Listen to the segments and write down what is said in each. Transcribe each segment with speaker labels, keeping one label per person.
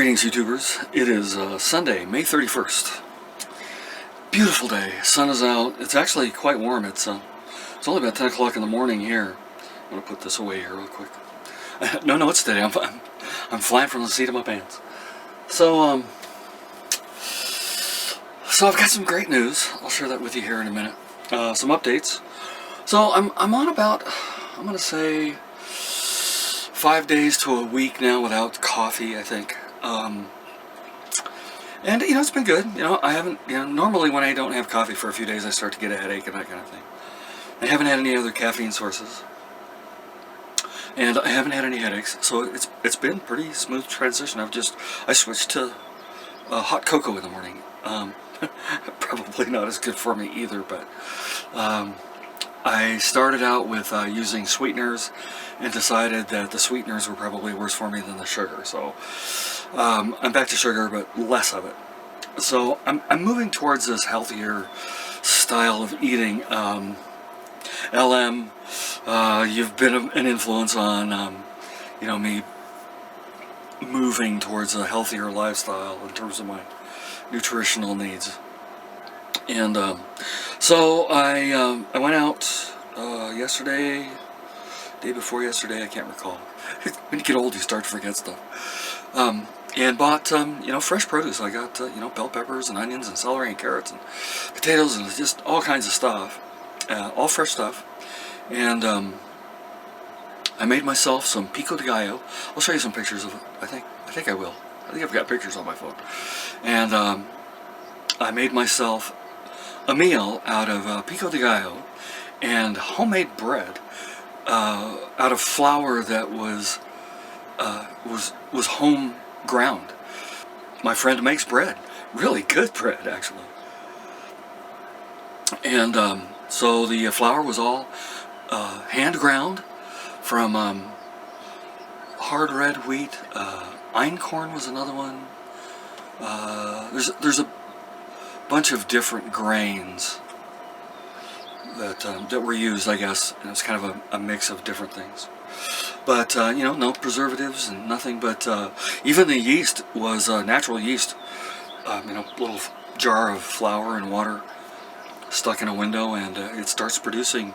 Speaker 1: Greetings, YouTubers. It is Sunday, May 31st. Beautiful day. Sun is out. It's actually quite warm. It's only about 10 o'clock in the morning here. I'm going to put this away here real quick. No, it's today. I'm flying from the seat of my pants. So I've got some great news. I'll share that with you here in a minute. Some updates. So I'm on about, I'm going to say 5 days to a week now without coffee, I think. And it's been good. I haven't, normally when I don't have coffee for a few days, I start to get a headache and that kind of thing. I haven't had any other caffeine sources, and I haven't had any headaches, so it's been pretty smooth transition. I switched to hot cocoa in the morning. Probably not as good for me either, but I started out with using sweeteners and decided that the sweeteners were probably worse for me than the sugar. So I'm back to sugar, but less of it. So I'm moving towards this healthier style of eating. LM, you've been an influence on me moving towards a healthier lifestyle in terms of my nutritional needs. And so I went out yesterday, day before yesterday, I can't recall. When you get old, you start to forget stuff. And bought fresh produce. I got bell peppers and onions and celery and carrots and potatoes and just all kinds of stuff, all fresh stuff. And I made myself some pico de gallo. I'll show you some pictures of it. I think I will. I think I've got pictures on my phone. And I made myself a meal out of pico de gallo and homemade bread out of flour that was home ground. My friend makes bread, really good bread actually. And so the flour was all hand ground from hard red wheat. Einkorn was another one. There's a bunch of different grains that were used, I guess, and it's kind of a mix of different things. But no preservatives and nothing. But even the yeast was natural yeast. Little jar of flour and water stuck in a window, and it starts producing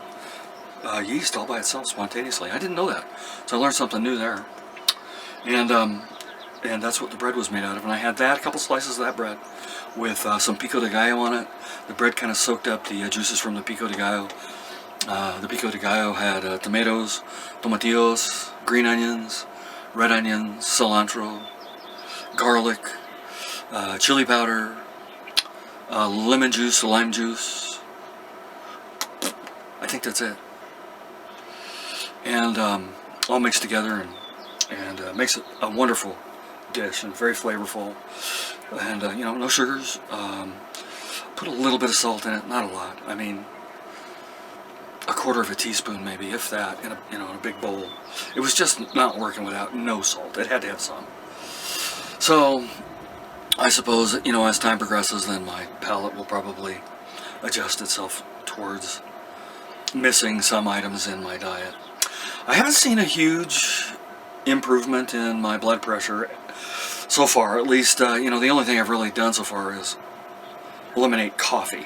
Speaker 1: yeast all by itself spontaneously. I didn't know that, so I learned something new there. And that's what the bread was made out of. And I had that, a couple slices of that bread, with some pico de gallo on it. The bread kind of soaked up the juices from the pico de gallo. The pico de gallo had tomatoes, tomatillos, green onions, red onions, cilantro, garlic, chili powder, lemon juice, lime juice. I think that's it. And all mixed together and makes it a wonderful dish and very flavorful. And no sugars. Put a little bit of salt in it, not a lot. I mean, a quarter of a teaspoon maybe, if that, in a big bowl. It was just not working without no salt. It had to have some. So I suppose as time progresses, then my palate will probably adjust itself towards missing some items in my diet. I haven't seen a huge improvement in my blood pressure so far. At least the only thing I've really done so far is eliminate coffee.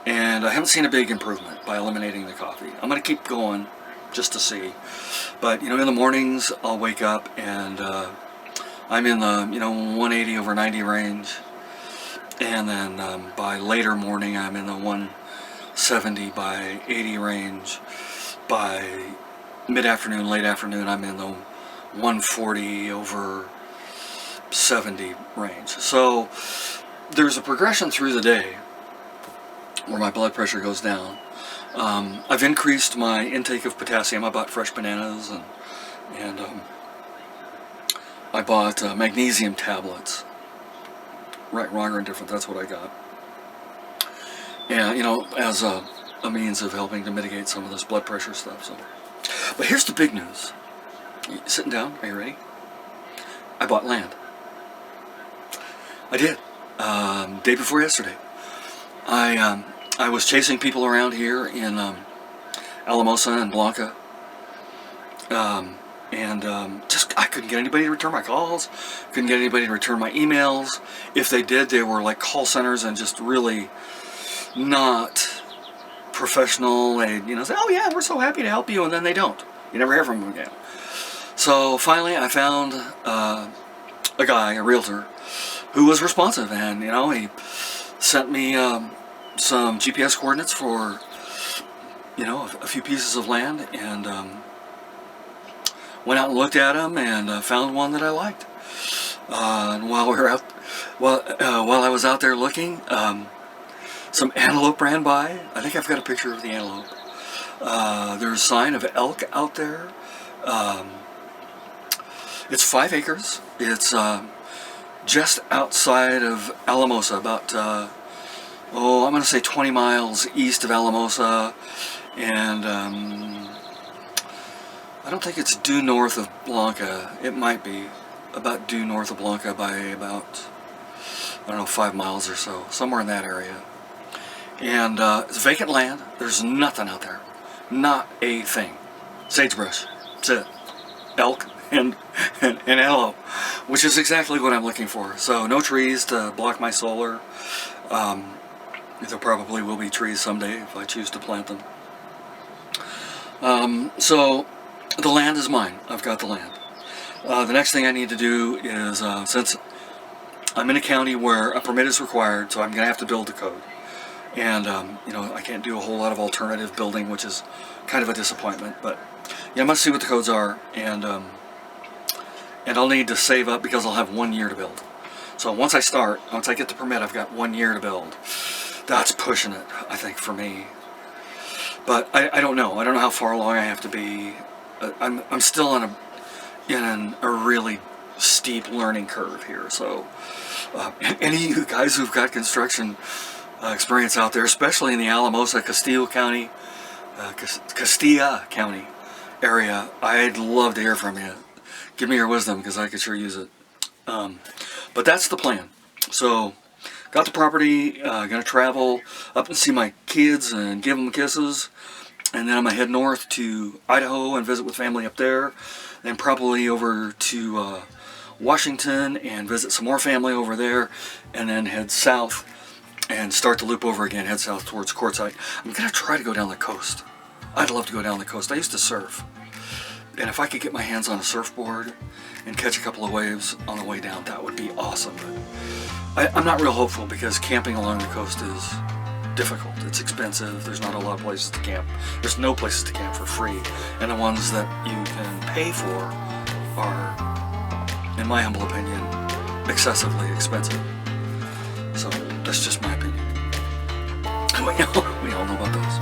Speaker 1: And I haven't seen a big improvement by eliminating the coffee. I'm going to keep going just to see. But, in the mornings, I'll wake up and I'm in the, 180 over 90 range. And then by later morning, I'm in the 170 by 80 range. By mid-afternoon, late afternoon, I'm in the 140 over 70 range. So there's a progression through the day where my blood pressure goes down. I've increased my intake of potassium. I bought fresh bananas and I bought magnesium tablets. Right, wrong, or indifferent, that's what I got. And, as a means of helping to mitigate some of this blood pressure stuff. So, but here's the big news. You sitting down? Are you ready? I bought land. I did. Day before yesterday. I was chasing people around here in Alamosa and Blanca. and I couldn't get anybody to return my calls, couldn't get anybody to return my emails. If they did, they were like call centers and just really not professional. They, say, oh yeah, we're so happy to help you, and then they don't. You never hear from them again. So finally I found a guy, a realtor, who was responsive, and he sent me some GPS coordinates for a few pieces of land, and went out and looked at them, and found one that I liked. And while I was out there looking, some antelope ran by. I think I've got a picture of the antelope. There's a sign of elk out there. It's 5 acres. It's just outside of Alamosa, about I'm going to say 20 miles east of Alamosa, and I don't think it's due north of Blanca. It might be about due north of Blanca by about, 5 miles or so, somewhere in that area. And it's vacant land. There's nothing out there. Not a thing. Sagebrush. That's it. Elk and antelope, which is exactly what I'm looking for. So no trees to block my solar. There probably will be trees someday if I choose to plant them. So the land is mine. I've got the land. The next thing I need to do is, since I'm in a county where a permit is required, so I'm going to have to build the code. And, I can't do a whole lot of alternative building, which is kind of a disappointment. But, I'm going to see what the codes are, and I'll need to save up because I'll have 1 year to build. So once I get the permit, I've got 1 year to build. That's pushing it, I think, for me. But I don't know. I don't know how far along I have to be. I'm still in a really steep learning curve here. So any of you guys who've got construction experience out there, especially in the Alamosa, Castilla County area, I'd love to hear from you. Give me your wisdom, because I could sure use it. But that's the plan. So got the property, gonna travel up and see my kids and give them kisses, and then I'm gonna head north to Idaho and visit with family up there, and probably over to Washington and visit some more family over there, and then head south and start the loop over again, head south towards Quartzsite. I'm gonna try to go down the coast. I'd love to go down the coast. I used to surf, and if I could get my hands on a surfboard and catch a couple of waves on the way down, that would be awesome. But I'm not real hopeful, because camping along the coast is difficult. It's expensive. There's not a lot of places to camp. There's no places to camp for free, and the ones that you can pay for are, in my humble opinion, excessively expensive. So that's just my opinion. We all know about those.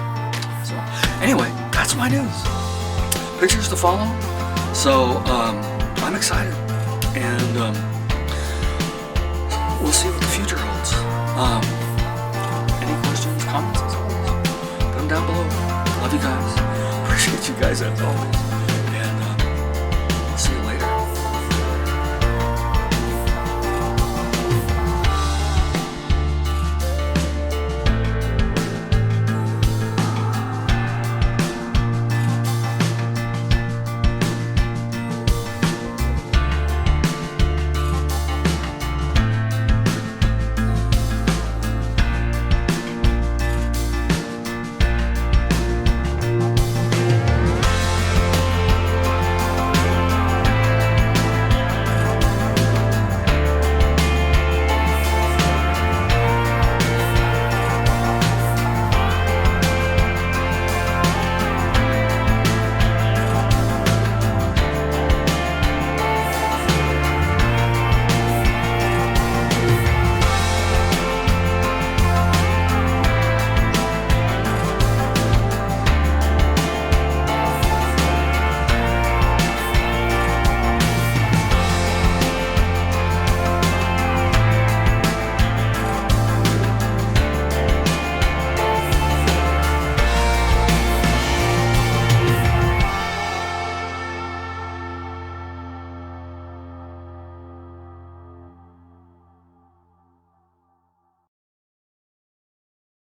Speaker 1: So anyway, that's my news. Pictures to follow. So I'm excited, and we'll see what the future holds. Any questions, comments, as always, put them down below. Love you guys. Appreciate you guys as always.